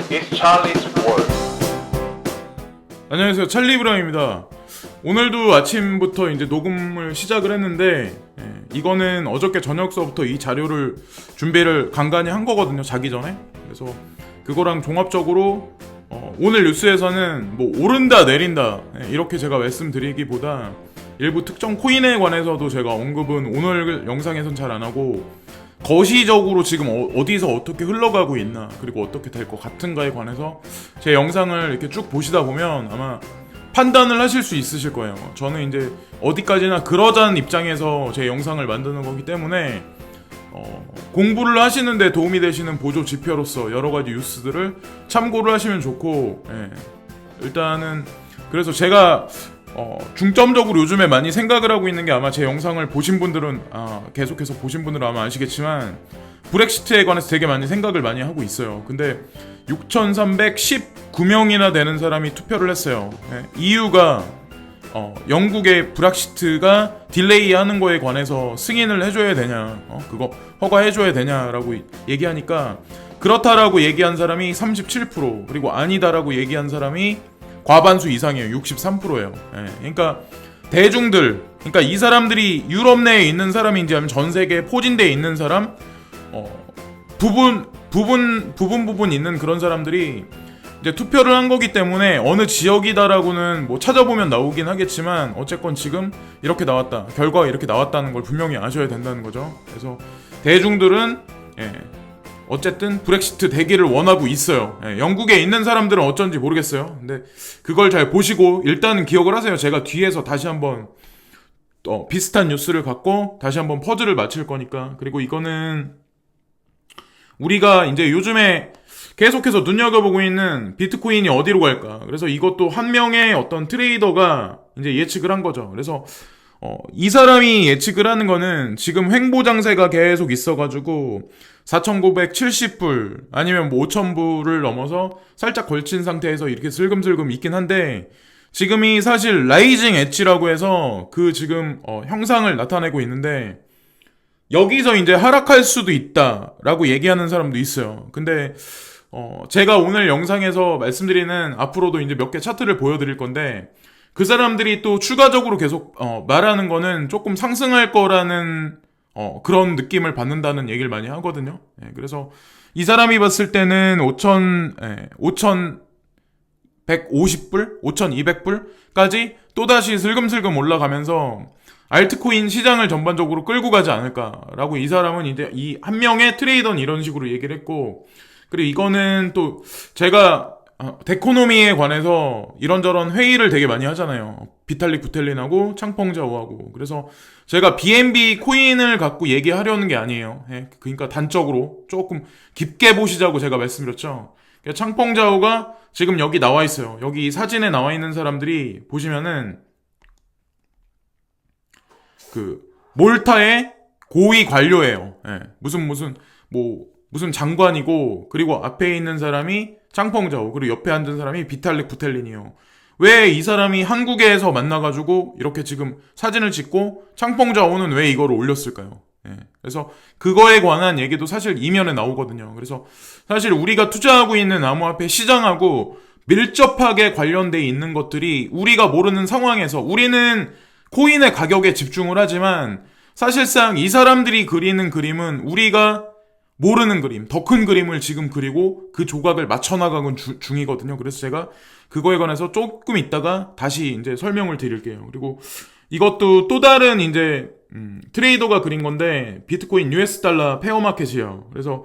It's Charlie's World. 안녕하세요, 찰리브라입니다. 오늘도 아침부터 이제 녹음을 시작을 했는데 이거는 어저께 저녁서부터 이 자료를 준비를 간간히 한 거거든요, 자기 전에. 그래서 그거랑 종합적으로 오늘 뉴스에서는 뭐 오른다 내린다 이렇게 제가 말씀드리기보다 일부 특정 코인에 관해서도 제가 언급은 오늘 영상에선 잘 안 하고 거시적으로 지금 어디서 어떻게 흘러가고 있나, 그리고 어떻게 될 것 같은가에 관해서 제 영상을 이렇게 쭉 보시다 보면 아마 판단을 하실 수 있으실 거예요. 저는 이제 어디까지나 그러자는 입장에서 제 영상을 만드는 거기 때문에 공부를 하시는데 도움이 되시는 보조 지표로서 여러 가지 뉴스들을 참고를 하시면 좋고, 일단은 그래서 제가 중점적으로 요즘에 많이 생각을 하고 있는 게, 아마 제 영상을 보신 분들은 계속해서 보신 분들은 아마 아시겠지만 브렉시트에 관해서 되게 많이 생각을 많이 하고 있어요. 근데 6,319명이나 되는 사람이 투표를 했어요. 이유가 영국의 브렉시트가 딜레이 하는 거에 관해서 승인을 해줘야 되냐, 그거 허가해줘야 되냐라고 얘기하니까 그렇다라고 얘기한 사람이 37%, 그리고 아니다라고 얘기한 사람이 과반수 이상이에요. 63%예요. 그러니까 대중들, 그러니까 이 사람들이 유럽 내에 있는 사람인지 아니면 전 세계 포진대에 있는 사람, 부분 있는 그런 사람들이 이제 투표를 한 거기 때문에 어느 지역이다라고는 뭐 찾아보면 나오긴 하겠지만 어쨌건 지금 이렇게 나왔다, 결과가 이렇게 나왔다는 걸 분명히 아셔야 된다는 거죠. 그래서 대중들은 어쨌든 브렉시트 되기를 원하고 있어요. 영국에 있는 사람들은 어쩐지 모르겠어요. 근데 그걸 잘 보시고 일단은 기억을 하세요. 제가 뒤에서 다시 한번 비슷한 뉴스를 갖고 다시 한번 퍼즐을 맞힐 거니까. 그리고 이거는 우리가 이제 요즘에 계속해서 눈여겨보고 있는 비트코인이 어디로 갈까. 그래서 이것도 한 명의 어떤 트레이더가 이제 예측을 한 거죠. 그래서 이 사람이 예측을 하는 거는 지금 횡보 장세가 계속 있어가지고 4,970불 아니면 뭐 5,000불을 넘어서 살짝 걸친 상태에서 이렇게 슬금슬금 있긴 한데, 지금이 사실 라이징 엣지라고 해서 그 지금 형상을 나타내고 있는데, 여기서 이제 하락할 수도 있다라고 얘기하는 사람도 있어요. 근데 제가 오늘 영상에서 말씀드리는, 앞으로도 이제 몇 개 차트를 보여드릴 건데, 그 사람들이 또 추가적으로 계속 말하는 거는 조금 상승할 거라는 그런 느낌을 받는다는 얘기를 많이 하거든요. 그래서 이 사람이 봤을 때는 5,150불? 5,200불까지 또다시 슬금슬금 올라가면서 알트코인 시장을 전반적으로 끌고 가지 않을까라고, 이 사람은 이제 이 한 명의 트레이더는 이런 식으로 얘기를 했고, 그리고 이거는 또 제가 데코노미에 관해서 이런저런 회의를 되게 많이 하잖아요. 비탈릭 부텔린하고 창펑자오하고. 그래서 제가 BNB 코인을 갖고 얘기하려는 게 아니에요. 그러니까 단적으로 조금 깊게 보시자고 제가 말씀드렸죠. 창펑자오가 지금 여기 나와 있어요. 여기 사진에 나와 있는 사람들이 보시면은 그 몰타의 고위 관료예요. 무슨 장관이고, 그리고 앞에 있는 사람이 창펑자오, 그리고 옆에 앉은 사람이 비탈릭 부텔린이에요. 왜 이 사람이 한국에서 만나가지고 이렇게 지금 사진을 찍고 창펑자오는 왜 이거를 올렸을까요? 그래서 그거에 관한 얘기도 사실 이면에 나오거든요. 그래서 사실 우리가 투자하고 있는 암호화폐 시장하고 밀접하게 관련돼 있는 것들이 우리가 모르는 상황에서, 우리는 코인의 가격에 집중을 하지만 사실상 이 사람들이 그리는 그림은 우리가 모르는 그림, 더 큰 그림을 지금 그리고 그 조각을 맞춰나가는 중이거든요. 그래서 제가 그거에 관해서 조금 있다가 다시 이제 설명을 드릴게요. 그리고 이것도 또 다른 이제 트레이더가 그린 건데, 비트코인 US 달러 페어 마켓이에요. 그래서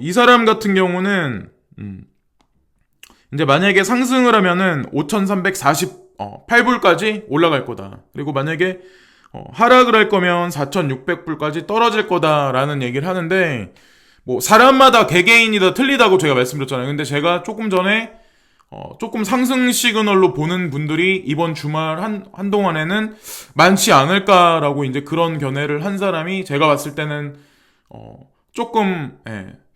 이 사람 같은 경우는 이제 만약에 상승을 하면은 5,348불까지 올라갈 거다. 그리고 만약에 하락을 할 거면 4,600불까지 떨어질 거다라는 얘기를 하는데, 뭐 사람마다 개개인이 다 틀리다고 제가 말씀드렸잖아요. 근데 제가 조금 전에 조금 상승 시그널로 보는 분들이 이번 주말 한동안에는 많지 않을까라고 이제 그런 견해를 한 사람이 제가 봤을 때는 조금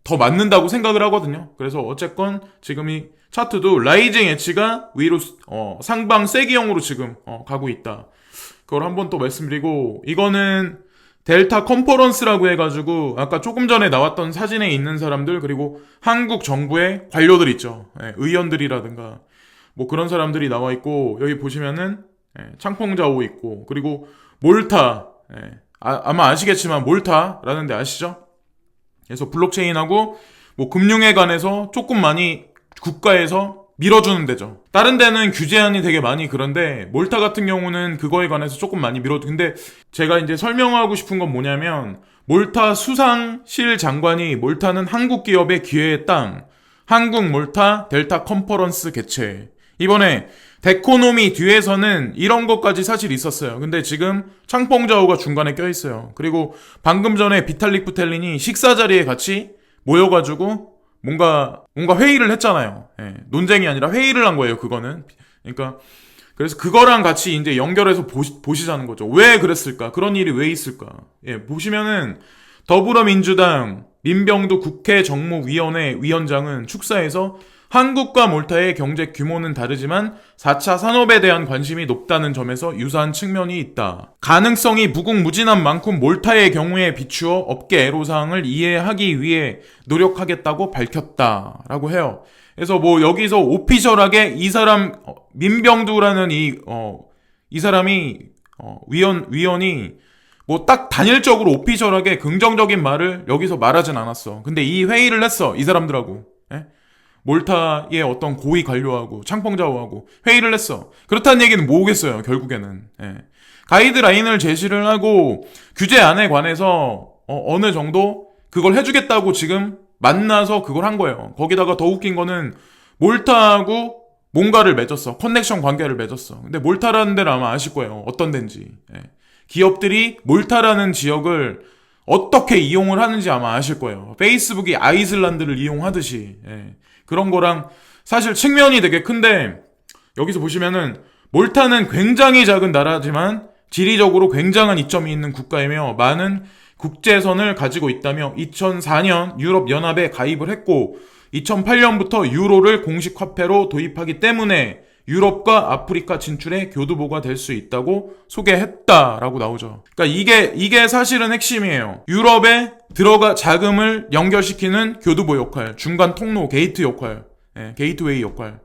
더 맞는다고 생각을 하거든요. 그래서 어쨌건 지금 이 차트도 라이징 엣지가 위로 상방 세기형으로 지금 가고 있다. 그걸 한번 또 말씀드리고, 이거는 델타 컨퍼런스라고 해가지고 아까 조금 전에 나왔던 사진에 있는 사람들, 그리고 한국 정부의 관료들 있죠. 의원들이라든가 뭐 그런 사람들이 나와 있고, 여기 보시면은 창펑자오 있고, 그리고 몰타, 아마 아시겠지만 몰타라는 데 아시죠? 그래서 블록체인하고 뭐 금융에 관해서 조금 많이 국가에서 밀어주는 데죠. 다른 데는 규제안이 되게 많이 그런데 몰타 같은 경우는 그거에 관해서 조금 많이 근데 제가 이제 설명하고 싶은 건 뭐냐면, 몰타 수상실 장관이 몰타는 한국 기업의 기회의 땅, 한국 몰타 델타 컨퍼런스 개최. 이번에 데코노미 뒤에서는 이런 것까지 사실 있었어요. 근데 지금 창펑자오가 중간에 껴있어요. 그리고 방금 전에 비탈릭 부텔린이 식사 자리에 같이 모여가지고 뭔가 회의를 했잖아요. 논쟁이 아니라 회의를 한 거예요, 그거는. 그러니까 그래서 그거랑 같이 이제 연결해서 보시자는 거죠. 왜 그랬을까? 그런 일이 왜 있을까? 보시면은 더불어민주당 민병두 국회 정무위원회 위원장은 축사에서 한국과 몰타의 경제 규모는 다르지만 4차 산업에 대한 관심이 높다는 점에서 유사한 측면이 있다. 가능성이 무궁무진한 만큼 몰타의 경우에 비추어 업계 애로사항을 이해하기 위해 노력하겠다고 밝혔다라고 해요. 그래서 뭐 여기서 오피셜하게 이 사람 민병두라는 이 사람이 위원이 뭐 딱 단일적으로 오피셜하게 긍정적인 말을 여기서 말하진 않았어. 근데 이 회의를 했어, 이 사람들하고. 몰타의 어떤 고위 관료하고 창펑자오하고 회의를 했어. 그렇다는 얘기는 뭐겠어요, 결국에는. 가이드라인을 제시를 하고 규제안에 관해서 어느 정도 그걸 해주겠다고 지금 만나서 그걸 한 거예요. 거기다가 더 웃긴 거는 몰타하고 뭔가를 맺었어. 커넥션 관계를 맺었어. 근데 몰타라는 데를 아마 아실 거예요, 어떤 데인지. 기업들이 몰타라는 지역을 어떻게 이용을 하는지 아마 아실 거예요. 페이스북이 아이슬란드를 이용하듯이. 그런 거랑 사실 측면이 되게 큰데, 여기서 보시면은 몰타는 굉장히 작은 나라지만 지리적으로 굉장한 이점이 있는 국가이며 많은 국제선을 가지고 있다며 2004년 유럽연합에 가입을 했고 2008년부터 유로를 공식 화폐로 도입하기 때문에 유럽과 아프리카 진출의 교두보가 될 수 있다고 소개했다라고 나오죠. 그러니까 이게 사실은 핵심이에요. 유럽에 자금을 연결시키는 교두보 역할, 중간 통로, 게이트 역할, 게이트웨이 역할.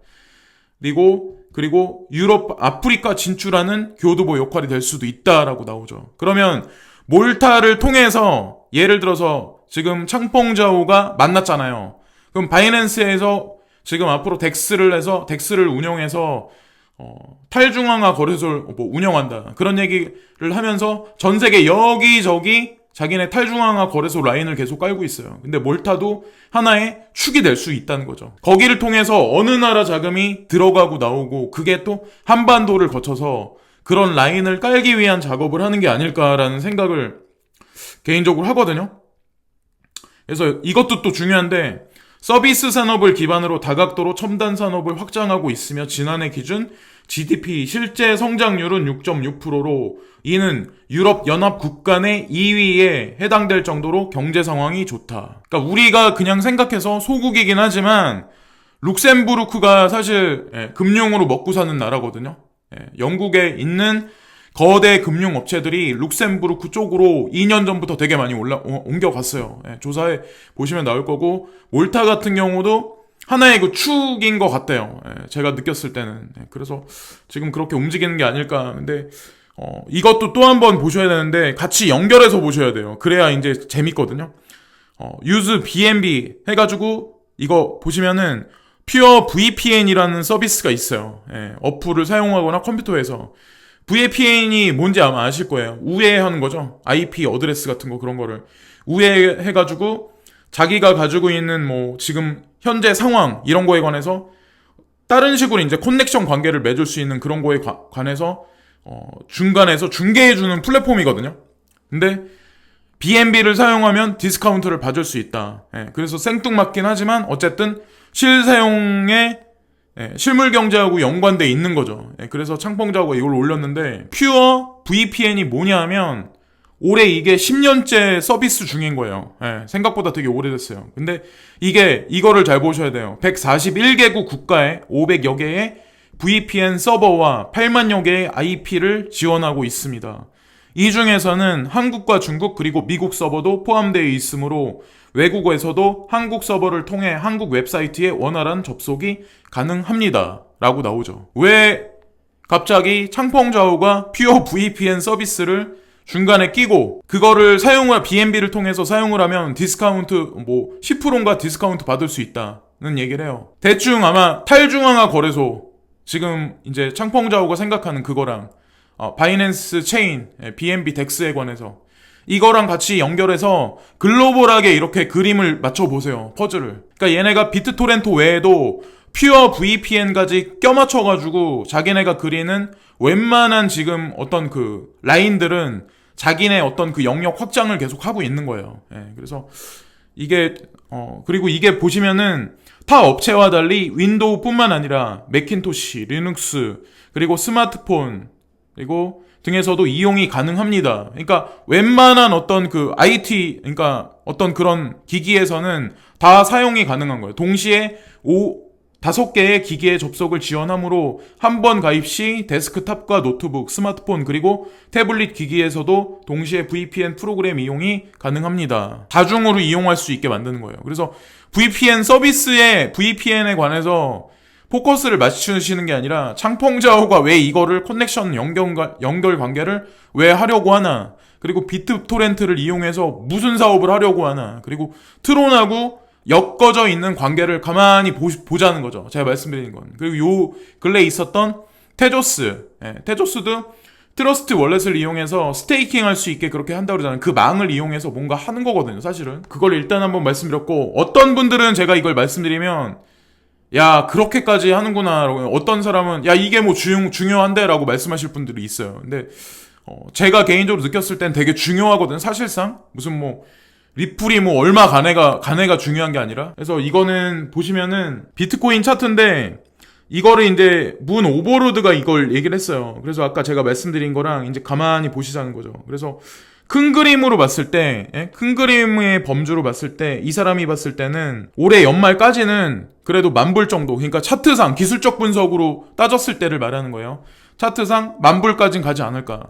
그리고 유럽, 아프리카 진출하는 교두보 역할이 될 수도 있다라고 나오죠. 그러면 몰타를 통해서 예를 들어서 지금 창펑자오가 만났잖아요. 그럼 바이낸스에서 지금 앞으로 덱스를 운영해서 탈중앙화 거래소를 운영한다. 그런 얘기를 하면서 전 세계 여기저기 자기네 탈중앙화 거래소 라인을 계속 깔고 있어요. 근데 몰타도 하나의 축이 될 수 있다는 거죠. 거기를 통해서 어느 나라 자금이 들어가고 나오고 그게 또 한반도를 거쳐서 그런 라인을 깔기 위한 작업을 하는 게 아닐까라는 생각을 개인적으로 하거든요. 그래서 이것도 또 중요한데, 서비스 산업을 기반으로 다각도로 첨단 산업을 확장하고 있으며 지난해 기준 GDP 실제 성장률은 6.6%로 이는 유럽연합 국가 내 2위에 해당될 정도로 경제 상황이 좋다. 그러니까 우리가 그냥 생각해서 소국이긴 하지만 룩셈부르크가 사실 금융으로 먹고 사는 나라거든요. 영국에 있는 거대 금융업체들이 룩셈부르크 쪽으로 2년 전부터 되게 많이 옮겨갔어요. 조사해 보시면 나올 거고, 몰타 같은 경우도 하나의 그 축인 것 같대요. 제가 느꼈을 때는. 그래서 지금 그렇게 움직이는 게 아닐까. 근데 이것도 또 한 번 보셔야 되는데 같이 연결해서 보셔야 돼요. 그래야 이제 재밌거든요. use BNB 해가지고 이거 보시면은 퓨어 VPN이라는 서비스가 있어요. 어플을 사용하거나 컴퓨터에서. VPN이 뭔지 아마 아실 거예요. 우회하는 거죠. IP 어드레스 같은 거, 그런 거를 우회해가지고 자기가 가지고 있는 뭐 지금 현재 상황 이런 거에 관해서 다른 식으로 이제 커넥션 관계를 맺을 수 있는 그런 거에 관해서 중간에서 중개해주는 플랫폼이거든요. 근데 BNB를 사용하면 디스카운트를 받을 수 있다. 그래서 생뚱맞긴 하지만 어쨌든 실사용에 실물 경제하고 연관돼 있는 거죠. 그래서 창펑자오가 이걸 올렸는데, 퓨어 VPN이 뭐냐 하면 올해 이게 10년째 서비스 중인 거예요. 생각보다 되게 오래됐어요. 근데 이거를 잘 보셔야 돼요. 141개국 국가에 500여 개의 VPN 서버와 8만여 개의 IP를 지원하고 있습니다. 이 중에서는 한국과 중국 그리고 미국 서버도 포함되어 있으므로 외국에서도 한국 서버를 통해 한국 웹사이트에 원활한 접속이 가능합니다 라고 나오죠. 왜 갑자기 창펑자오가 퓨어 VPN 서비스를 중간에 끼고 그거를 BNB를 통해서 사용을 하면 디스카운트 10%인가 디스카운트 받을 수 있다는 얘기를 해요. 대충 아마 탈중앙화 거래소, 지금 이제 창펑자오가 생각하는 그거랑 바이낸스 체인, BNB 덱스에 관해서 이거랑 같이 연결해서 글로벌하게 이렇게 그림을 맞춰보세요. 퍼즐을. 그러니까 얘네가 비트토렌토 외에도 퓨어 VPN까지 껴맞춰가지고 자기네가 그리는 웬만한 지금 어떤 그 라인들은 자기네 어떤 그 영역 확장을 계속 하고 있는 거예요. 그래서 이게 그리고 이게 보시면은 타 업체와 달리 윈도우뿐만 아니라 맥킨토시, 리눅스, 그리고 스마트폰 그리고 등에서도 이용이 가능합니다. 그러니까 웬만한 어떤 그 IT, 그러니까 어떤 그런 기기에서는 다 사용이 가능한 거예요. 동시에 5개의 기기의 접속을 지원하므로 한 번 가입 시 데스크탑과 노트북, 스마트폰 그리고 태블릿 기기에서도 동시에 VPN 프로그램 이용이 가능합니다. 다중으로 이용할 수 있게 만드는 거예요. 그래서 VPN 서비스의 VPN에 관해서 포커스를 맞추시는 게 아니라 창펑자오가 왜 이거를 커넥션 연결 관계를 왜 하려고 하나, 그리고 비트토렌트를 이용해서 무슨 사업을 하려고 하나, 그리고 트론하고 엮어져 있는 관계를 가만히 보자는 거죠. 제가 말씀드린 건. 그리고 요 근래에 있었던 테조스도 트러스트 월렛을 이용해서 스테이킹 할 수 있게 그렇게 한다고 그러잖아요. 그 망을 이용해서 뭔가 하는 거거든요, 사실은. 그걸 일단 한번 말씀드렸고, 어떤 분들은 제가 이걸 말씀드리면 야, 그렇게까지 하는구나. 어떤 사람은 야, 이게 뭐 중요한데 라고 말씀하실 분들이 있어요. 근데 제가 개인적으로 느꼈을 땐 되게 중요하거든. 사실상 무슨 뭐 리플이 뭐 얼마 간해가 중요한 게 아니라. 그래서 이거는 보시면은 비트코인 차트인데 이거를 이제 문 오버로드가 이걸 얘기를 했어요. 그래서 아까 제가 말씀드린 거랑 이제 가만히 보시자는 거죠. 그래서 큰 그림으로 봤을 때, 큰 그림의 범주로 봤을 때, 이 사람이 봤을 때는 올해 연말까지는 그래도 10,000불 정도, 그러니까 차트상 기술적 분석으로 따졌을 때를 말하는 거예요. 차트상 10,000불까지는 가지 않을까,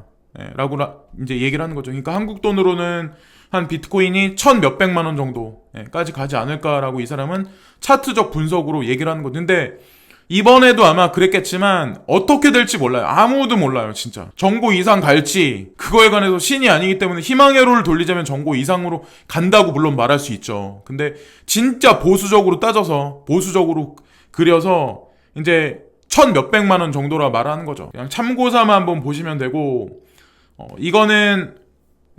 라고 이제 얘기를 하는 거죠. 그러니까 한국 돈으로는 한 비트코인이 1,000몇백만 원 정도까지 가지 않을까라고 이 사람은 차트적 분석으로 얘기를 하는 거죠. 근데 이번에도 아마 그랬겠지만 어떻게 될지 몰라요. 아무도 몰라요, 진짜. 정고 이상 갈지 그거에 관해서 신이 아니기 때문에 희망의 로를 돌리자면 정고 이상으로 간다고 물론 말할 수 있죠. 근데 진짜 보수적으로 따져서 보수적으로 그려서 이제 1,000몇백만 원 정도라 말하는 거죠. 그냥 참고삼아 한번 보시면 되고, 이거는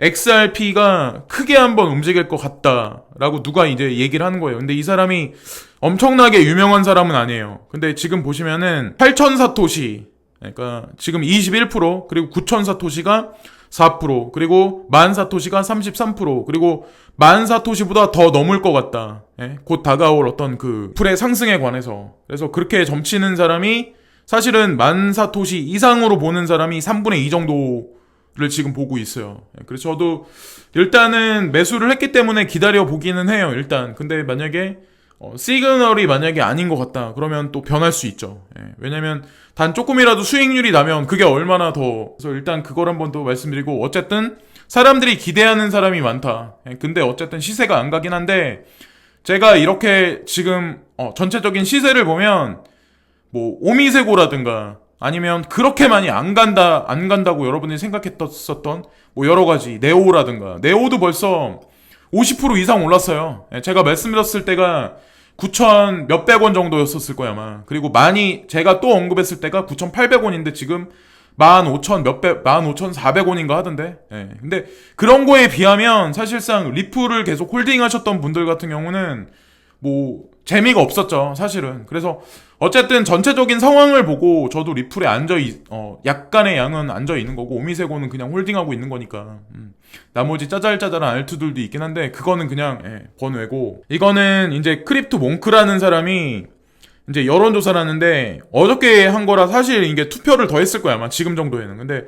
XRP가 크게 한번 움직일 것 같다라고 누가 이제 얘기를 하는 거예요. 근데 이 사람이 엄청나게 유명한 사람은 아니에요. 근데 지금 보시면은 8,000사토시, 그러니까 지금 21%, 그리고 9,000사토시가 4%, 그리고 10,000사토시가 33%, 그리고 10,000사토시보다 더 넘을 것 같다. 곧 다가올 어떤 그 풀의 상승에 관해서. 그래서 그렇게 점치는 사람이 사실은 10,000사토시 이상으로 보는 사람이 3분의 2 정도를 지금 보고 있어요. 그래서 저도 일단은 매수를 했기 때문에 기다려 보기는 해요, 일단. 근데 만약에 시그널이 만약에 아닌 것 같다 그러면 또 변할 수 있죠. 왜냐면 단 조금이라도 수익률이 나면 그게 얼마나 더. 그래서 일단 그걸 한번 더 말씀드리고, 어쨌든 사람들이 기대하는 사람이 많다. 근데 어쨌든 시세가 안 가긴 한데, 제가 이렇게 지금 전체적인 시세를 보면 뭐 오미세고라든가 아니면 그렇게 많이 안 간다고 여러분들이 생각했었던 뭐 여러 가지 네오라든가, 네오도 벌써 50% 이상 올랐어요. 제가 말씀드렸을 때가 9,000 몇백 원 정도였었을 거야, 아마. 그리고 제가 또 언급했을 때가 9,800원인데 지금 15,400원인가 하던데. 근데 그런 거에 비하면 사실상 리플을 계속 홀딩 하셨던 분들 같은 경우는 뭐 재미가 없었죠, 사실은. 그래서 어쨌든 전체적인 상황을 보고 저도 리플에 약간의 양은 앉아 있는 거고, 오미세고는 그냥 홀딩하고 있는 거니까. 나머지 짜잘짜잘한 알트들도 있긴 한데 그거는 그냥 번외고, 이거는 이제 크립토 몽크라는 사람이 이제 여론조사를 하는데 어저께 한 거라 사실 이게 투표를 더 했을 거야, 아마 지금 정도에는. 근데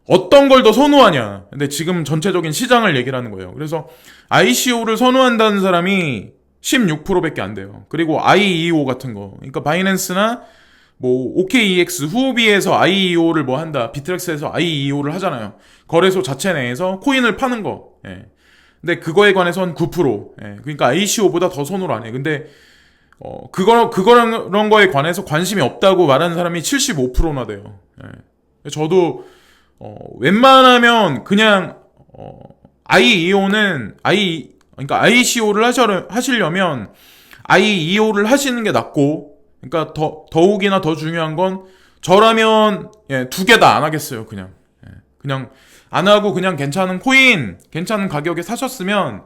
어떤 걸 더 선호하냐, 근데 지금 전체적인 시장을 얘기를 하는 거예요. 그래서 ICO를 선호한다는 사람이 16%밖에 안 돼요. 그리고 IEO 같은 거, 그러니까 바이낸스나 뭐 OKEX 후오비에서 IEO를 뭐 한다, 비트렉스에서 IEO를 하잖아요. 거래소 자체 내에서 코인을 파는 거. 예. 근데 그거에 관해서는 9%. 예. 그러니까 ICO보다 더 선호를 안 해. 근데 그런 거에 관해서 관심이 없다고 말하는 사람이 75%나 돼요. 예. 저도 웬만하면 그냥 그러니까 ICO를 하시려면 IEO를 하시는 게 낫고, 그러니까 더욱이나 더 중요한 건 저라면 두 개 다 안 하겠어요. 그냥 안 하고 그냥 괜찮은 코인, 괜찮은 가격에 사셨으면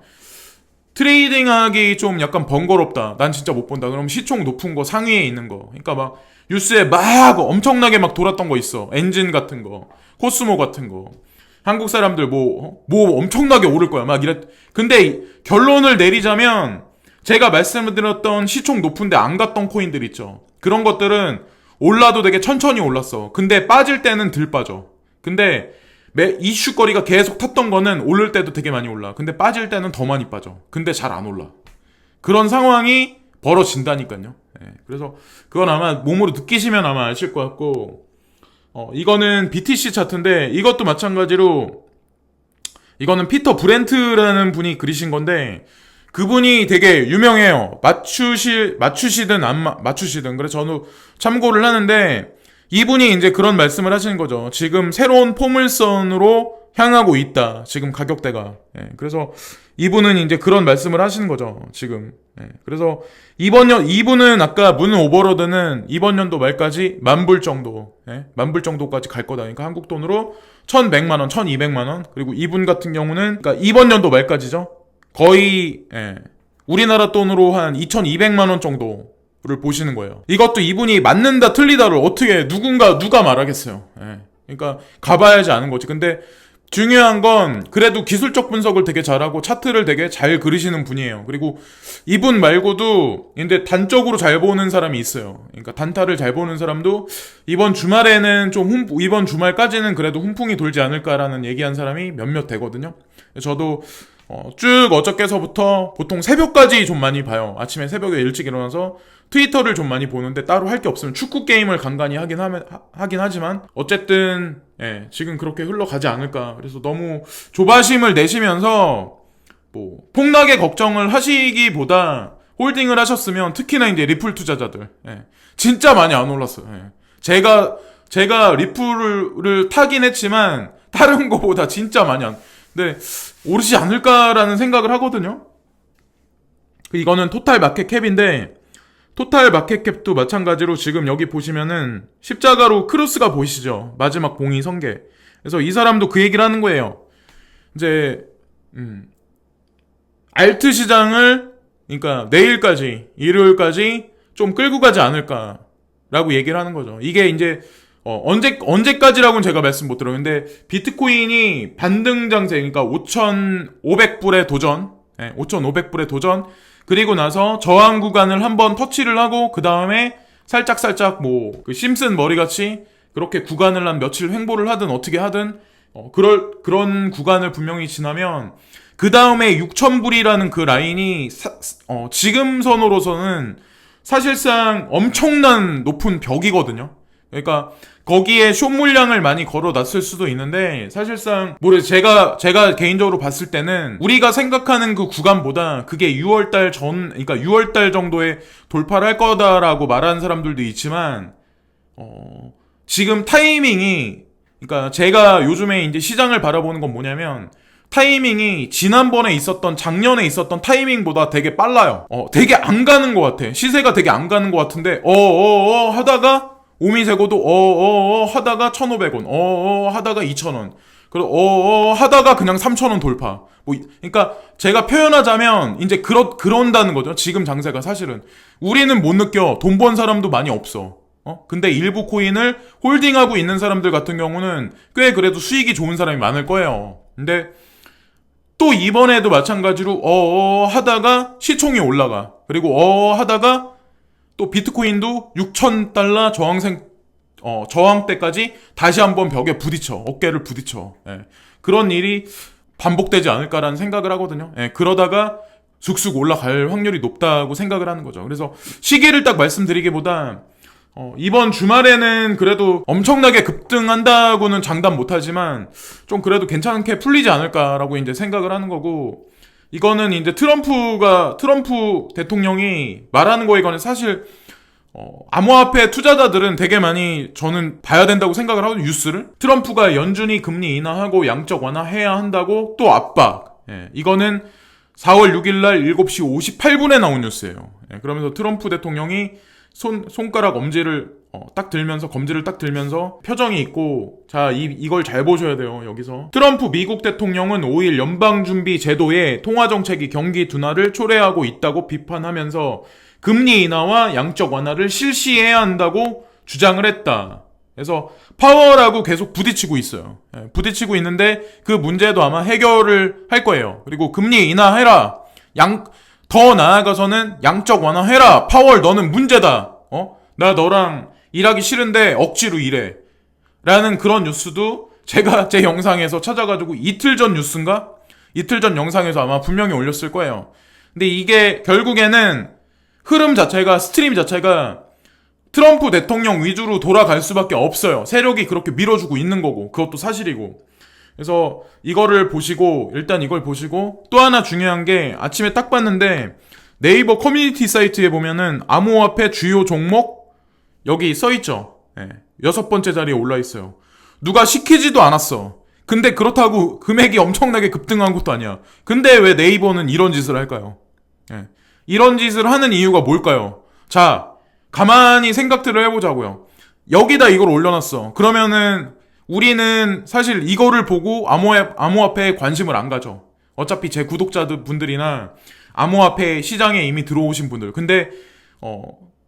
트레이딩하기 좀 약간 번거롭다, 난 진짜 못 본다, 그럼 시총 높은 거, 상위에 있는 거, 그러니까 막 뉴스에 막 엄청나게 막 돌았던 거 있어. 엔진 같은 거, 코스모 같은 거, 한국 사람들 뭐 엄청나게 오를 거야 막 이랬. 근데 결론을 내리자면 제가 말씀드렸던 시총 높은데 안 갔던 코인들 있죠. 그런 것들은 올라도 되게 천천히 올랐어. 근데 빠질 때는 덜 빠져. 근데 이슈거리가 계속 탔던 거는 오를 때도 되게 많이 올라. 근데 빠질 때는 더 많이 빠져. 근데 잘 안 올라. 그런 상황이 벌어진다니까요. 그래서 그건 아마 몸으로 느끼시면 아마 아실 것 같고, 이거는 BTC 차트인데, 이것도 마찬가지로 이거는 피터 브렌트라는 분이 그리신 건데, 그분이 되게 유명해요. 맞추시든 안 맞추시든. 그래서 저도 참고를 하는데, 이분이 이제 그런 말씀을 하시는 거죠. 지금 새로운 포물선으로 향하고 있다, 지금 가격대가. 그래서 이분은 이제 그런 말씀을 하시는 거죠, 지금. 그래서 이분은 아까 문 오버로드는 이번 연도 말까지 10,000불 정도, 10,000불 정도까지 갈 거다. 그러니까 한국 돈으로 1,100만원, 1,200만원. 그리고 이분 같은 경우는, 그러니까 이번 연도 말까지죠. 거의, 우리나라 돈으로 한 2,200만원 정도를 보시는 거예요. 이것도 이분이 맞는다 틀리다를 어떻게 누가 말하겠어요. 그러니까 가봐야지 아는 거지. 근데 중요한 건 그래도 기술적 분석을 되게 잘하고 차트를 되게 잘 그리시는 분이에요. 그리고 이분 말고도 근데 단적으로 잘 보는 사람이 있어요. 그러니까 단타를 잘 보는 사람도 이번 주말에는 이번 주말까지는 그래도 훈풍이 돌지 않을까라는 얘기한 사람이 몇몇 되거든요. 저도 쭉 어저께서부터 보통 새벽까지 좀 많이 봐요. 아침에 새벽에 일찍 일어나서 트위터를 좀 많이 보는데, 따로 할 게 없으면 축구 게임을 간간히 하긴 하지만 어쨌든 지금 그렇게 흘러가지 않을까. 그래서 너무 조바심을 내시면서 뭐 폭락의 걱정을 하시기보다 홀딩을 하셨으면, 특히나 이제 리플 투자자들 진짜 많이 안 올랐어요. 제가 리플을 타긴 했지만 다른 거보다 진짜 많이 근데 오르지 않을까라는 생각을 하거든요. 이거는 토탈 마켓 캡인데, 토탈 마켓 캡도 마찬가지로 지금 여기 보시면은 십자가로 크로스가 보이시죠? 마지막 봉이 선계. 그래서 이 사람도 그 얘기를 하는 거예요. 이제 알트 시장을, 그러니까 내일까지, 일요일까지 좀 끌고 가지 않을까라고 얘기를 하는 거죠. 이게 이제 언제까지라고는 제가 말씀 못 드려요. 근데 비트코인이 반등 장세, 그러니까 5,500불의 도전, 5,500불의 도전, 그리고 나서 저항 구간을 한번 터치를 하고, 그 다음에 살짝 그 심슨 머리같이 그렇게 구간을 한 며칠 횡보를 하든 어떻게 하든, 그런 구간을 분명히 지나면, 그 다음에 6,000불이라는 그 라인이 지금 선으로서는 사실상 엄청난 높은 벽이거든요. 그러니까 거기에 숏 물량을 많이 걸어놨을 수도 있는데, 사실상 제가 개인적으로 봤을 때는 우리가 생각하는 그 구간보다 그게 6월달 그러니까 6월달 정도에 돌파를 할 거다라고 말하는 사람들도 있지만, 지금 타이밍이, 그러니까 제가 요즘에 이제 시장을 바라보는 건 뭐냐면, 타이밍이 작년에 있었던 타이밍보다 되게 빨라요. 되게 안 가는 것 같아. 시세가 되게 안 가는 것 같은데, 하다가 오미세고도 하다가 1,500원, 하다가 2,000원, 그리고 하다가 그냥 3,000원 돌파. 그러니까 제가 표현하자면 이제 그런다는 거죠. 지금 장세가 사실은 우리는 못 느껴. 돈 번 사람도 많이 없어. 근데 일부 코인을 홀딩하고 있는 사람들 같은 경우는 꽤 그래도 수익이 좋은 사람이 많을 거예요. 근데 또 이번에도 마찬가지로 하다가 시총이 올라가. 그리고 하다가 또 비트코인도 6,000달러 저항대까지 다시 한번 벽에 어깨를 부딪혀. 그런 일이 반복되지 않을까라는 생각을 하거든요. 그러다가 쑥쑥 올라갈 확률이 높다고 생각을 하는 거죠. 그래서 시기를 딱 말씀드리기보다 이번 주말에는 그래도 엄청나게 급등한다고는 장담 못하지만 좀 그래도 괜찮게 풀리지 않을까라고 이제 생각을 하는 거고, 이거는 이제 트럼프 대통령이 말하는 거에 관해 사실 암호화폐 투자자들은 되게 많이 저는 봐야 된다고 생각을 하거든요. 뉴스를 트럼프가 연준이 금리 인하하고 양적 완화해야 한다고 또 압박. 이거는 4월 6일 날 7시 58분에 나온 뉴스예요. 그러면서 트럼프 대통령이 손가락 검지를 검지를 딱 들면서 표정이 있고, 자, 이걸 잘 보셔야 돼요, 여기서. 트럼프 미국 대통령은 5일 연방준비제도의 통화정책이 경기 둔화를 초래하고 있다고 비판하면서 금리 인하와 양적 완화를 실시해야 한다고 주장을 했다. 그래서 파월하고 계속 부딪히고 있어요. 부딪히고 있는데 그 문제도 아마 해결을 할 거예요. 그리고 금리 인하해라. 더 나아가서는 양적 완화해라. 파월 너는 문제다. 나 너랑 일하기 싫은데 억지로 일해. 라는 그런 뉴스도 제가 제 영상에서 찾아가지고 이틀 전 뉴스인가? 이틀 전 영상에서 아마 분명히 올렸을 거예요. 근데 이게 결국에는 스트림 자체가 트럼프 대통령 위주로 돌아갈 수밖에 없어요. 세력이 그렇게 밀어주고 있는 거고, 그것도 사실이고. 그래서 이걸 보시고 또 하나 중요한 게, 아침에 딱 봤는데 네이버 커뮤니티 사이트에 보면은 암호화폐 주요 종목 여기 써있죠. 6번째 자리에 올라있어요. 누가 시키지도 않았어. 근데 그렇다고 금액이 엄청나게 급등한 것도 아니야. 근데 왜 네이버는 이런 짓을 할까요? 이런 짓을 하는 이유가 뭘까요? 자, 가만히 생각들을 해보자고요. 여기다 이걸 올려놨어. 그러면은 우리는 사실 이거를 보고 암호화폐에 관심을 안 가죠. 어차피 제 구독자분들이나 암호화폐 시장에 이미 들어오신 분들. 근데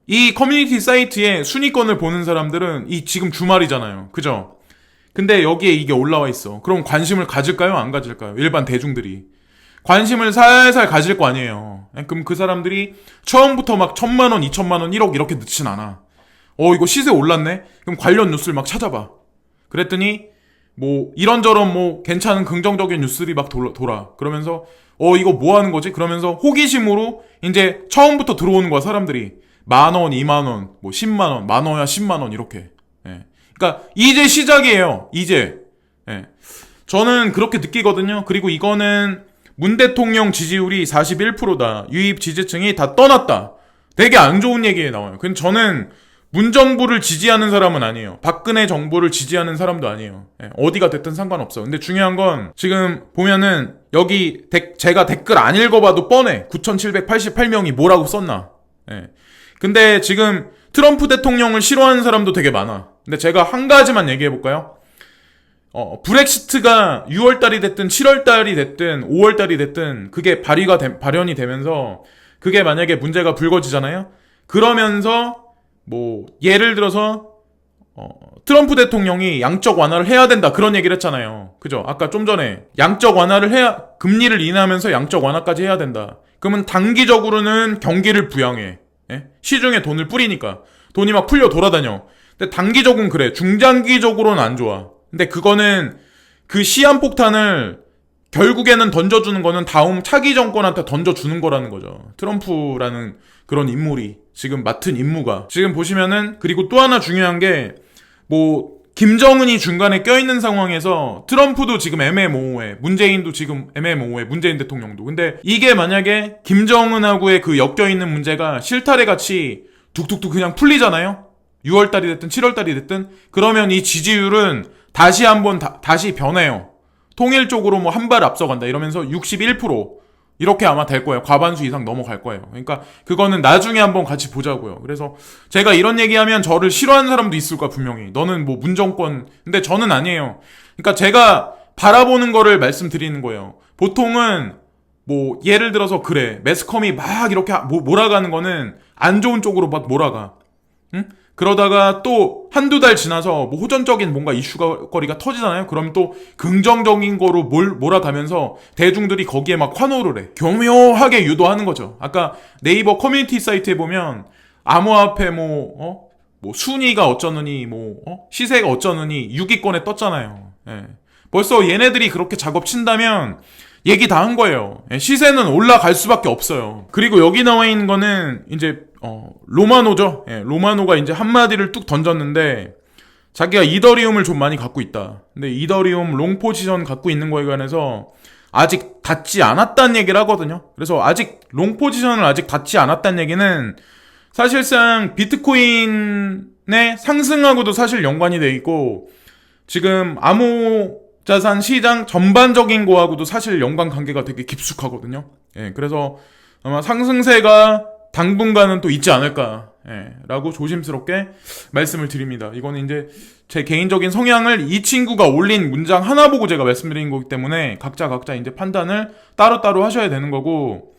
이 커뮤니티 사이트에 순위권을 보는 사람들은 이 지금 주말이잖아요. 그죠? 근데 여기에 이게 올라와 있어. 그럼 관심을 가질까요? 안 가질까요? 일반 대중들이. 관심을 살살 가질 거 아니에요. 그럼 그 사람들이 처음부터 막 1,000만원, 2,000만원, 1억 이렇게 넣진 않아. 이거 시세 올랐네? 그럼 관련 뉴스를 막 찾아봐. 그랬더니 이런저런 괜찮은 긍정적인 뉴스들이 막 돌아. 그러면서 이거 뭐 하는 거지? 그러면서 호기심으로 이제 처음부터 들어오는 거야, 사람들이. 10,000원, 20,000원, 10만원, 많아야 10만원 이렇게. 그러니까 이제 시작이에요. 이제. 저는 그렇게 느끼거든요. 그리고 이거는 문 대통령 지지율이 41%다. 유입 지지층이 다 떠났다. 되게 안 좋은 얘기에 나와요. 근데 저는 문 정부를 지지하는 사람은 아니에요. 박근혜 정부를 지지하는 사람도 아니에요. 어디가 됐든 상관없어. 근데 중요한 건 지금 보면은 여기 제가 댓글 안 읽어봐도 뻔해. 9,788명이 뭐라고 썼나. 근데 지금 트럼프 대통령을 싫어하는 사람도 되게 많아. 근데 제가 한 가지만 얘기해볼까요? 브렉시트가 6월달이 됐든 7월달이 됐든 5월달이 됐든 그게 발현이 되면서 그게 만약에 문제가 불거지잖아요? 그러면서 예를 들어서 트럼프 대통령이 양적 완화를 해야 된다 그런 얘기를 했잖아요. 그죠? 아까 좀 전에 양적 완화를 금리를 인하하면서 양적 완화까지 해야 된다. 그러면 단기적으로는 경기를 부양해. 시중에 돈을 뿌리니까 돈이 막 풀려 돌아다녀. 근데 단기적으로는 그래. 중장기적으로는 안 좋아. 근데 그거는 그 시한폭탄을 결국에는 던져주는 거는 다음 차기 정권한테 던져주는 거라는 거죠. 트럼프라는 그런 인물이 지금 맡은 임무가. 지금 보시면은, 그리고 또 하나 중요한 게 김정은이 중간에 껴있는 상황에서 트럼프도 지금 애매모호해. 문재인도 지금 애매모호해. 문재인 대통령도. 근데 이게 만약에 김정은하고의 그 엮여있는 문제가 실타래같이 툭툭툭 그냥 풀리잖아요? 6월달이 됐든 7월달이 됐든. 그러면 이 지지율은 다시 변해요. 통일적으로 한 발 앞서간다 이러면서 61% 이렇게 아마 될 거예요. 과반수 이상 넘어갈 거예요. 그러니까 그거는 나중에 한번 같이 보자고요. 그래서 제가 이런 얘기하면 저를 싫어하는 사람도 있을 거야, 분명히. 너는 문정권. 근데 저는 아니에요. 그러니까 제가 바라보는 거를 말씀드리는 거예요. 보통은 예를 들어서 그래. 매스컴이 막 이렇게 몰아가는 거는 안 좋은 쪽으로 막 몰아가. 응? 그러다가 또 한두 달 지나서 호전적인 뭔가 이슈거리가 터지잖아요. 그럼 또 긍정적인 거로 몰아가면서 대중들이 거기에 막 환호를 해. 교묘하게 유도하는 거죠. 아까 네이버 커뮤니티 사이트에 보면 암호화폐 순위가 어쩌느니 시세가 어쩌느니 6위권에 떴잖아요. 벌써 얘네들이 그렇게 작업 친다면 얘기 다 한 거예요. 시세는 올라갈 수밖에 없어요. 그리고 여기 나와 있는 거는 이제 로마노죠. 예, 로마노가 이제 한마디를 뚝 던졌는데 자기가 이더리움을 좀 많이 갖고 있다. 근데 이더리움 롱 포지션 갖고 있는 거에 관해서 아직 닿지 않았다는 얘기를 하거든요. 그래서 아직 롱 포지션을 아직 닿지 않았다는 얘기는 사실상 비트코인의 상승하고도 사실 연관이 돼 있고 지금 암호자산 시장 전반적인 거하고도 사실 연관 관계가 되게 깊숙하거든요. 예, 그래서 아마 상승세가 당분간은 또 있지 않을까, 예, 라고 조심스럽게 말씀을 드립니다. 이거는 이제 제 개인적인 성향을 이 친구가 올린 문장 하나 보고 제가 말씀드린 거기 때문에 각자 이제 판단을 따로따로 하셔야 되는 거고,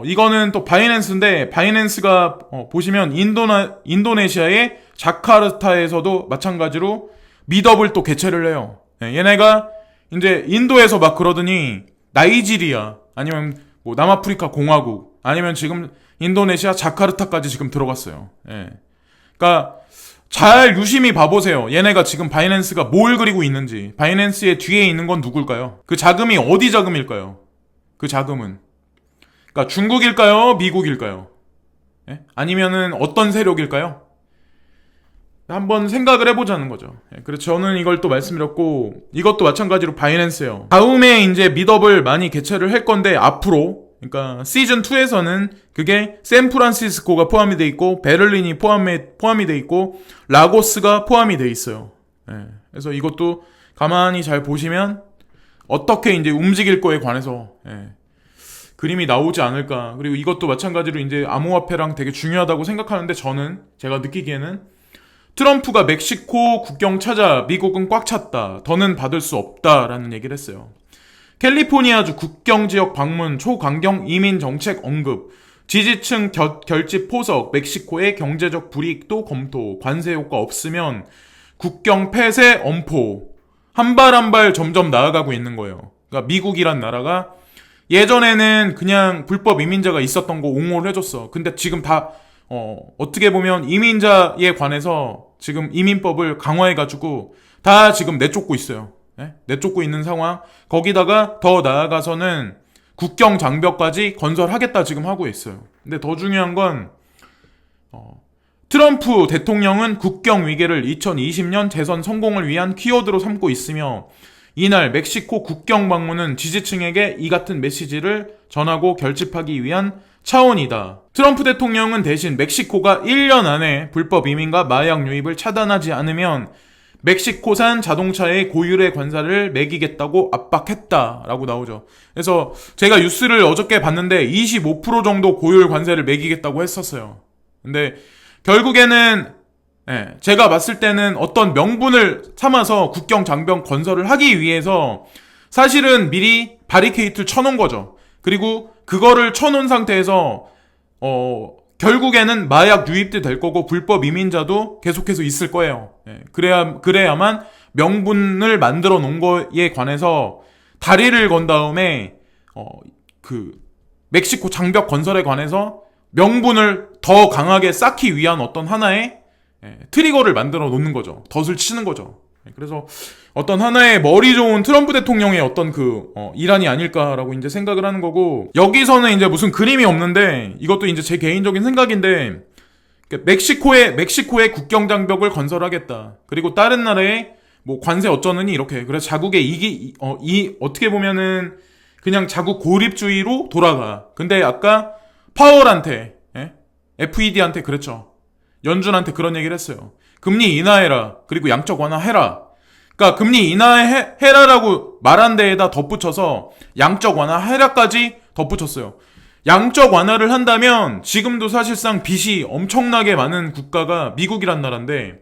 이거는 또 바이낸스인데, 바이낸스가, 보시면 인도네시아의 자카르타에서도 마찬가지로 미덥을 또 개최를 해요. 예, 얘네가 이제 인도에서 막 그러더니 나이지리아, 아니면 뭐 남아프리카 공화국, 아니면 지금 인도네시아 자카르타까지 지금 들어갔어요. 예. 그러니까 잘 유심히 봐보세요. 얘네가 지금 바이낸스가 뭘 그리고 있는지. 바이낸스의 뒤에 있는 건 누굴까요? 그 자금이 어디 자금일까요? 그 자금은 그러니까 중국일까요? 미국일까요? 예? 아니면은 어떤 세력일까요? 한번 생각을 해보자는 거죠. 예, 그래서 저는 이걸 또 말씀드렸고, 이것도 마찬가지로 바이낸스예요. 다음에 이제 미덥을 많이 개최를 할 건데, 앞으로, 그러니까 시즌2에서는 그게 샌프란시스코가 포함이 돼 있고, 베를린이 포함이 돼 있고, 라고스가 포함이 돼 있어요. 예, 그래서 이것도 가만히 잘 보시면 어떻게 이제 움직일 거에 관해서, 예, 그림이 나오지 않을까. 그리고 이것도 마찬가지로 이제 암호화폐랑 되게 중요하다고 생각하는데, 제가 느끼기에는 트럼프가 멕시코 국경 찾아 미국은 꽉 찼다. 더는 받을 수 없다라는 얘기를 했어요. 캘리포니아주 국경 지역 방문, 초강경 이민 정책 언급, 지지층 결집 포석, 멕시코의 경제적 불이익도 검토, 관세 효과 없으면 국경 폐쇄 엄포. 한 발 한 발 점점 나아가고 있는 거예요. 그러니까 미국이란 나라가 예전에는 그냥 불법 이민자가 있었던 거 옹호를 해줬어. 근데 지금 다 어떻게 보면 이민자에 관해서 지금 이민법을 강화해가지고 다 지금 내쫓고 있어요. 네? 내쫓고 있는 상황. 거기다가 더 나아가서는 국경 장벽까지 건설하겠다 지금 하고 있어요. 근데 더 중요한 건 트럼프 대통령은 국경 위기를 2020년 재선 성공을 위한 키워드로 삼고 있으며 이날 멕시코 국경 방문은 지지층에게 이 같은 메시지를 전하고 결집하기 위한 차원이다. 트럼프 대통령은 대신 멕시코가 1년 안에 불법 이민과 마약 유입을 차단하지 않으면 멕시코산 자동차의 고율의 관세를 매기겠다고 압박했다라고 나오죠. 그래서 제가 뉴스를 어저께 봤는데 25% 정도 고율 관세를 매기겠다고 했었어요. 근데 결국에는 제가 봤을 때는 어떤 명분을 삼아서 국경 장벽 건설을 하기 위해서 사실은 미리 바리케이트를 쳐놓은 거죠. 그리고 그거를 쳐놓은 상태에서 결국에는 마약 유입도 될 거고 불법 이민자도 계속해서 있을 거예요. 그래야만 명분을 만들어 놓은 거에 관해서 다리를 건 다음에 그 멕시코 장벽 건설에 관해서 명분을 더 강하게 쌓기 위한 어떤 하나의 트리거를 만들어 놓는 거죠. 덫을 치는 거죠. 그래서 어떤 하나의 머리 좋은 트럼프 대통령의 어떤 일환이 아닐까라고 이제 생각을 하는 거고, 여기서는 이제 무슨 그림이 없는데 이것도 이제 제 개인적인 생각인데, 멕시코의 국경 장벽을 건설하겠다. 그리고 다른 나라에 뭐 관세 어쩌느니 이렇게. 그래서 자국의 어떻게 보면은 그냥 자국 고립주의로 돌아가. 근데 아까 파월한테, FED한테 그랬죠. 연준한테 그런 얘기를 했어요. 금리 인하해라. 그리고 양적 완화해라. 그러니까 금리 인하해라라고 말한 데에다 덧붙여서 양적 완화해라까지 덧붙였어요. 양적 완화를 한다면 지금도 사실상 빚이 엄청나게 많은 국가가 미국이란 나라인데,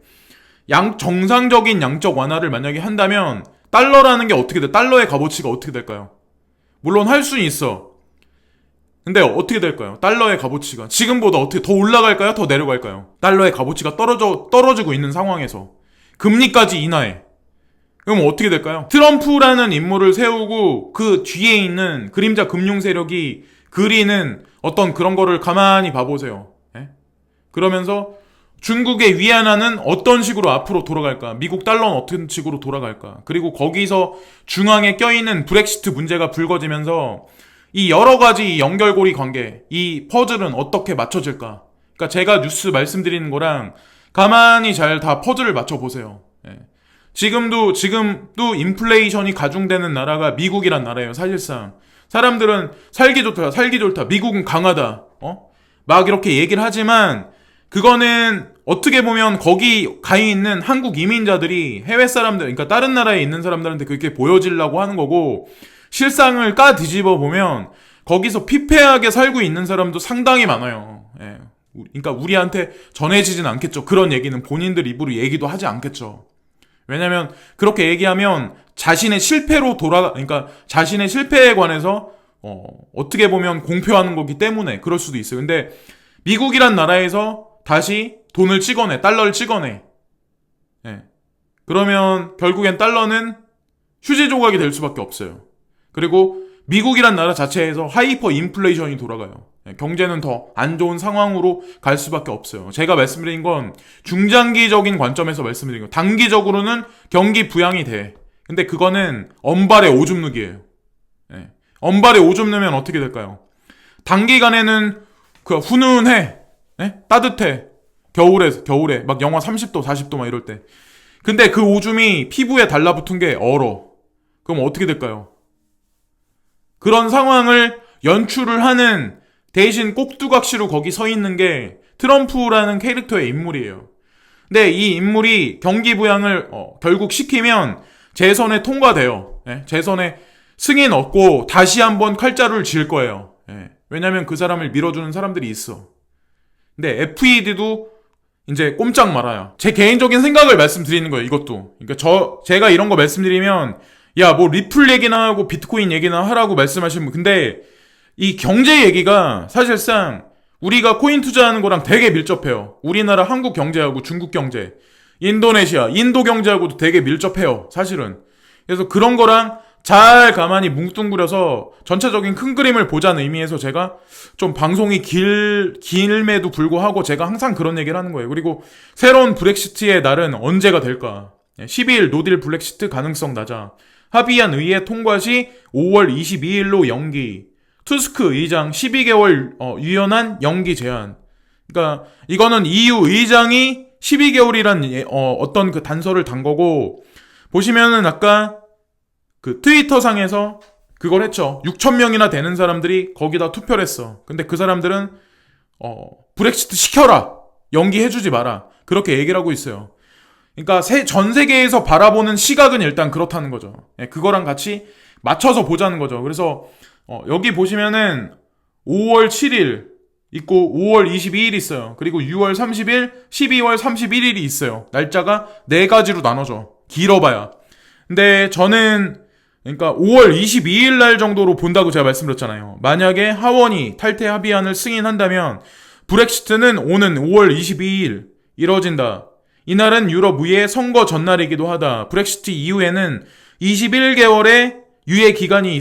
정상적인 양적 완화를 만약에 한다면 달러라는 게 어떻게 돼? 달러의 값어치가 어떻게 될까요? 물론 할 수는 있어. 근데 어떻게 될까요? 달러의 값어치가 지금보다 어떻게 더 올라갈까요? 더 내려갈까요? 달러의 값어치가 떨어지고 있는 상황에서 금리까지 인하해. 그럼 어떻게 될까요? 트럼프라는 인물을 세우고 그 뒤에 있는 그림자 금융 세력이 그리는 어떤 그런 거를 가만히 봐보세요. 그러면서 중국의 위안화는 어떤 식으로 앞으로 돌아갈까? 미국 달러는 어떤 식으로 돌아갈까? 그리고 거기서 중앙에 껴있는 브렉시트 문제가 불거지면서 이 여러 가지 연결고리 관계, 이 퍼즐은 어떻게 맞춰질까? 그러니까 제가 뉴스 말씀드리는 거랑 가만히 잘 다 퍼즐을 맞춰보세요. 예. 지금도 인플레이션이 가중되는 나라가 미국이란 나라예요. 사실상 사람들은 살기 좋다, 미국은 강하다, 막 이렇게 얘기를 하지만 그거는 어떻게 보면 거기 가 있는 한국 이민자들이 해외 사람들, 그러니까 다른 나라에 있는 사람들한테 그렇게 보여지려고 하는 거고, 실상을 까 뒤집어 보면 거기서 피폐하게 살고 있는 사람도 상당히 많아요. 예. 그러니까 우리한테 전해지진 않겠죠. 그런 얘기는 본인들 입으로 얘기도 하지 않겠죠. 왜냐면 그렇게 얘기하면 자신의 실패로 그러니까 자신의 실패에 관해서 어떻게 보면 공표하는 거기 때문에 그럴 수도 있어요. 근데 미국이란 나라에서 다시 돈을 찍어내, 달러를 찍어내. 예. 그러면 결국엔 달러는 휴지 조각이 될 수밖에 없어요. 그리고 미국이란 나라 자체에서 하이퍼 인플레이션이 돌아가요. 예. 경제는 더 안 좋은 상황으로 갈 수밖에 없어요. 제가 말씀드린 건 중장기적인 관점에서 말씀드린 거예요. 단기적으로는 경기 부양이 돼. 근데 그거는 언발의 오줌 누기예요. 예. 언발의 오줌 누면 어떻게 될까요? 단기간에는 훈훈해. 네? 따뜻해. 겨울에 막 영하 30도, 40도 막 이럴 때. 근데 그 오줌이 피부에 달라붙은 게 얼어. 그럼 어떻게 될까요? 그런 상황을 연출을 하는 대신 꼭두각시로 거기 서 있는 게 트럼프라는 캐릭터의 인물이에요. 근데 이 인물이 경기 부양을 결국 시키면 재선에 통과돼요. 네? 재선에 승인 얻고 다시 한번 칼자루를 질 거예요. 네. 왜냐면 그 사람을 밀어주는 사람들이 있어. 근데 FED도 이제 꼼짝 말아요. 제 개인적인 생각을 말씀드리는 거예요, 이것도. 그러니까 제가 이런 거 말씀드리면, 야, 뭐 리플 얘기나 하고 비트코인 얘기나 하라고 말씀하시는 분. 근데 이 경제 얘기가 사실상 우리가 코인 투자하는 거랑 되게 밀접해요. 우리나라 한국 경제하고 중국 경제, 인도네시아, 인도 경제하고도 되게 밀접해요, 사실은. 그래서 그런 거랑 잘 가만히 뭉뚱그려서 전체적인 큰 그림을 보자는 의미에서 제가 좀 방송이 길매도 불구하고 제가 항상 그런 얘기를 하는 거예요. 그리고 새로운 브렉시트의 날은 언제가 될까? 12일 노딜 브렉시트 가능성 낮아. 합의안 의회 통과 시 5월 22일로 연기. 투스크 의장 12개월 유연한 연기 제한. 그러니까 이거는 EU 의장이 12개월이란 어떤 그 단서를 단 거고, 보시면은 아까 그 트위터 상에서 그걸 했죠. 6,000명이나 되는 사람들이 거기다 투표를 했어. 근데 그 사람들은 브렉시트 시켜라, 연기해주지 마라, 그렇게 얘기를 하고 있어요. 그러니까 전 세계에서 바라보는 시각은 일단 그렇다는 거죠. 예, 그거랑 같이 맞춰서 보자는 거죠. 그래서 여기 보시면은 5월 7일 있고 5월 22일 있어요. 그리고 6월 30일, 12월 31일이 있어요. 날짜가 4가지로 나눠져. 길어봐야. 근데 저는 그러니까 5월 22일 날 정도로 본다고 제가 말씀드렸잖아요. 만약에 하원이 탈퇴 합의안을 승인한다면 브렉시트는 오는 5월 22일 이뤄진다. 이날은 유럽 의회 선거 전날이기도 하다. 브렉시트 이후에는 21개월의 유예 기간이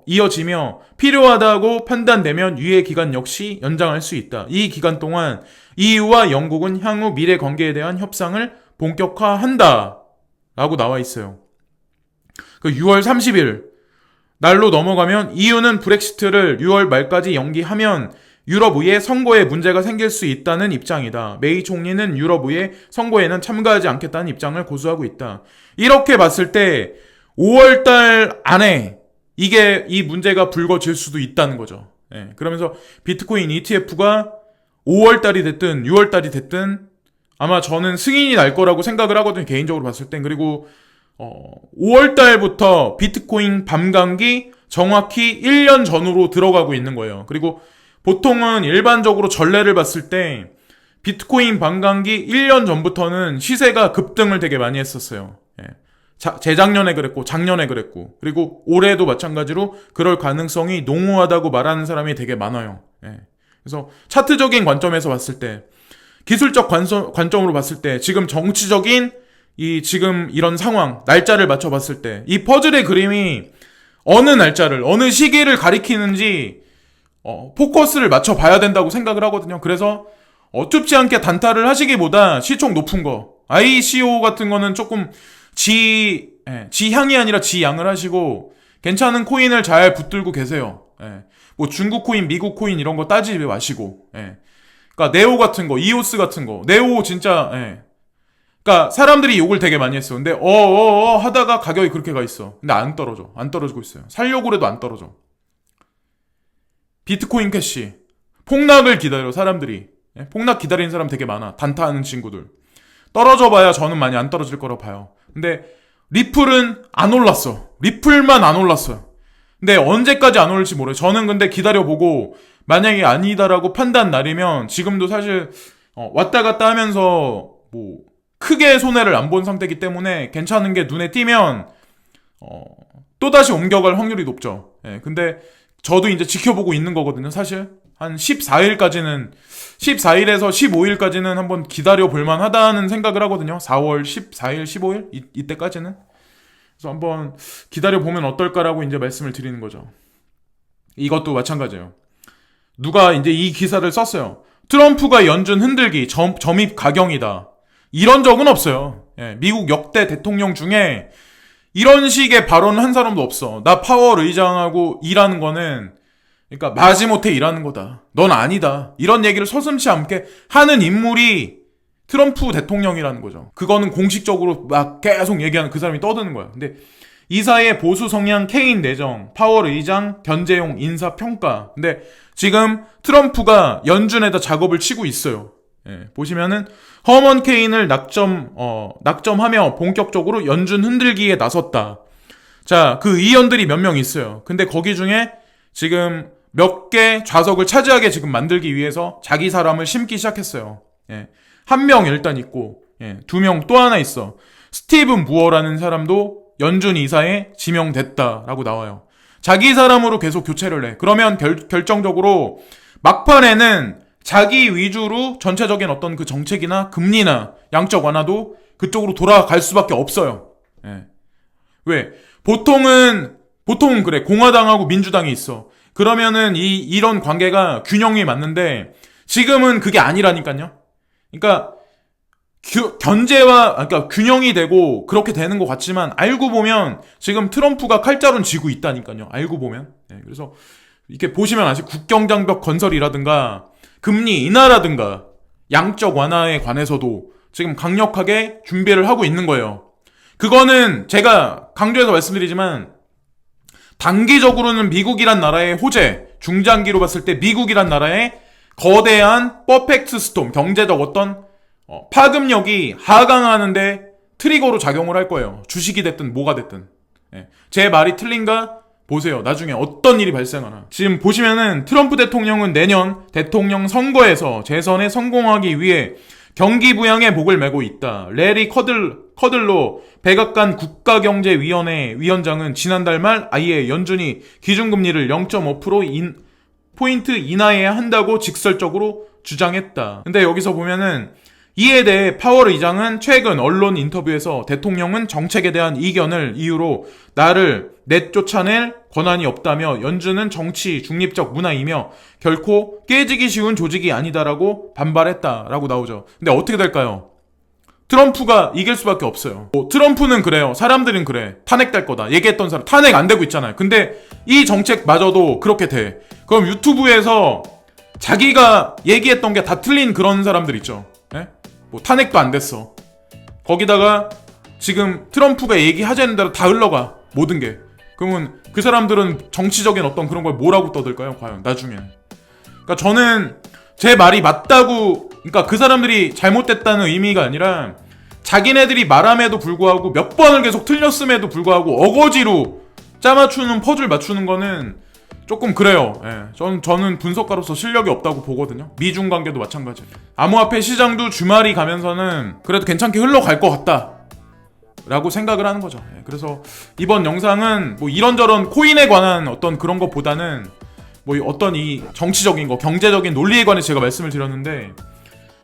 이어지며 필요하다고 판단되면 유예 기간 역시 연장할 수 있다. 이 기간 동안 EU와 영국은 향후 미래 관계에 대한 협상을 본격화한다 라고 나와 있어요. 그 6월 30일 날로 넘어가면 EU는 브렉시트를 6월 말까지 연기하면 유럽의회 선거에 문제가 생길 수 있다는 입장이다. 메이 총리는 유럽의회 선거에는 참가하지 않겠다는 입장을 고수하고 있다. 이렇게 봤을 때 5월달 안에 이 문제가 불거질 수도 있다는 거죠. 예, 그러면서 비트코인 ETF가 5월달이 됐든 6월달이 됐든 아마 저는 승인이 날 거라고 생각을 하거든요, 개인적으로 봤을 땐. 그리고 5월달부터 비트코인 밤감기 정확히 1년 전으로 들어가고 있는 거예요. 그리고 보통은 일반적으로 전례를 봤을 때 비트코인 밤감기 1년 전부터는 시세가 급등을 되게 많이 했었어요. 예. 재작년에 그랬고 작년에 그랬고, 그리고 올해도 마찬가지로 그럴 가능성이 농후하다고 말하는 사람이 되게 많아요. 예. 그래서 차트적인 관점에서 봤을 때, 기술적 관점으로 봤을 때, 지금 정치적인 지금 이런 상황, 날짜를 맞춰봤을 때, 이 퍼즐의 그림이 어느 날짜를, 어느 시기를 가리키는지 포커스를 맞춰봐야 된다고 생각을 하거든요. 그래서 어둡지 않게 단타를 하시기보다 시총 높은 거, ICO 같은 거는 조금 지향이 아니라 지양을 하시고 괜찮은 코인을 잘 붙들고 계세요. 예. 뭐 중국 코인, 미국 코인 이런 거 따지지 마시고. 예. 그러니까 네오 같은 거, 이오스 같은 거, 네오 진짜 그러니까 사람들이 욕을 되게 많이 했어. 근데 하다가 가격이 그렇게 가 있어. 근데 안 떨어지고 있어요. 살려고 해도 안 떨어져. 비트코인 캐시 폭락을 기다려 사람들이. 폭락 기다리는 사람 되게 많아. 단타하는 친구들. 떨어져봐야 저는 많이 안 떨어질 거라고 봐요. 근데 리플은 안 올랐어. 리플만 안 올랐어요. 근데 언제까지 안 올릴지 모르겠어요. 저는 근데 기다려보고 만약에 아니다라고 판단 날이면 지금도 사실 왔다 갔다 하면서 뭐 크게 손해를 안 본 상태이기 때문에 괜찮은 게 눈에 띄면 또다시 옮겨갈 확률이 높죠. 근데 저도 이제 지켜보고 있는 거거든요. 사실 한 14일에서 15일까지는 한번 기다려 볼만 하다는 생각을 하거든요. 4월 14일, 15일 이때까지는. 그래서 한번 기다려 보면 어떨까라고 이제 말씀을 드리는 거죠. 이것도 마찬가지예요. 누가 이제 이 기사를 썼어요. 트럼프가 연준 흔들기 점입 가경이다. 이런 적은 없어요. 미국 역대 대통령 중에 이런 식의 발언을 한 사람도 없어. 나 파월 의장하고 일하는 거는 그러니까 마지못해 일하는 거다. 넌 아니다. 이런 얘기를 서슴지 않게 하는 인물이 트럼프 대통령이라는 거죠. 그거는 공식적으로 막 계속 얘기하는 그 사람이 떠드는 거야. 근데 이 사이에 보수 성향 케인 내정, 파월 의장, 견제용 인사평가. 근데 지금 트럼프가 연준에다 작업을 치고 있어요. 보시면은 허먼 케인을 낙점하며 본격적으로 연준 흔들기에 나섰다. 자, 그 의원들이 몇 명 있어요. 근데 거기 중에 지금 몇 개 좌석을 차지하게 지금 만들기 위해서 자기 사람을 심기 시작했어요. 한 명 일단 있고, 두 명 또 하나 있어. 스티븐 무어라는 사람도 연준 이사에 지명됐다라고 나와요. 자기 사람으로 계속 교체를 해. 그러면 결정적으로 막판에는 자기 위주로 전체적인 어떤 그 정책이나 금리나 양적 완화도 그쪽으로 돌아갈 수밖에 없어요. 왜? 보통은 그래. 공화당하고 민주당이 있어. 그러면은 이런 관계가 균형이 맞는데 지금은 그게 아니라니까요. 그러니까 그러니까 균형이 되고 그렇게 되는 것 같지만 알고 보면 지금 트럼프가 칼자루는 쥐고 있다니까요. 알고 보면. 그래서 이렇게 보시면 아직 국경장벽 건설이라든가 금리 인하라든가 양적 완화에 관해서도 지금 강력하게 준비를 하고 있는 거예요. 그거는 제가 강조해서 말씀드리지만 단기적으로는 미국이란 나라의 호재, 중장기로 봤을 때 미국이란 나라의 거대한 퍼펙트 스톰, 경제적 어떤 파급력이 하강하는데 트리거로 작용을 할 거예요. 주식이 됐든 뭐가 됐든. 제 말이 틀린가? 보세요. 나중에 어떤 일이 발생하나. 지금 보시면은 트럼프 대통령은 내년 대통령 선거에서 재선에 성공하기 위해 경기 부양에 목을 메고 있다. 레리 커들로 백악관 국가경제위원회 위원장은 지난달 말 아예 연준이 기준금리를 0.5% 포인트 인하해야 한다고 직설적으로 주장했다. 근데 여기서 보면은 이에 대해 파월 의장은 최근 언론 인터뷰에서 대통령은 정책에 대한 이견을 이유로 나를 내쫓아낼 권한이 없다며 연준은 정치 중립적 문화이며 결코 깨지기 쉬운 조직이 아니다라고 반발했다라고 나오죠. 근데 어떻게 될까요? 트럼프가 이길 수밖에 없어요. 트럼프는 그래요. 사람들은 그래. 탄핵될 거다. 얘기했던 사람 탄핵 안 되고 있잖아요. 근데 이 정책마저도 그렇게 돼. 그럼 유튜브에서 자기가 얘기했던 게 다 틀린 그런 사람들 있죠. 뭐 탄핵도 안 됐어. 거기다가 지금 트럼프가 얘기하자는 대로 다 흘러가. 모든 게. 그러면 그 사람들은 정치적인 어떤 그런 걸 뭐라고 떠들까요? 과연 나중엔. 그러니까 저는 제 말이 맞다고, 그러니까 그 사람들이 잘못됐다는 의미가 아니라 자기네들이 말함에도 불구하고 몇 번을 계속 틀렸음에도 불구하고 어거지로 짜맞추는 퍼즐 맞추는 거는 조금 그래요. 저는 분석가로서 실력이 없다고 보거든요. 미중 관계도 마찬가지. 암호화폐 시장도 주말이 가면서는 그래도 괜찮게 흘러갈 것 같다 라고 생각을 하는 거죠. 그래서 이번 영상은 뭐 이런저런 코인에 관한 어떤 그런 것보다는 뭐 어떤 이 정치적인 거, 경제적인 논리에 관해 제가 말씀을 드렸는데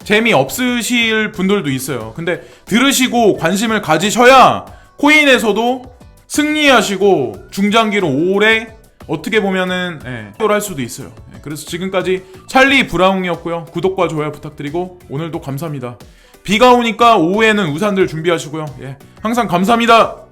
재미없으실 분들도 있어요. 근데 들으시고 관심을 가지셔야 코인에서도 승리하시고 중장기로 오래 어떻게 보면은 할 수도 있어요. 그래서 지금까지 찰리 브라운이었고요. 구독과 좋아요 부탁드리고 오늘도 감사합니다. 비가 오니까 오후에는 우산들 준비하시고요. 항상 감사합니다.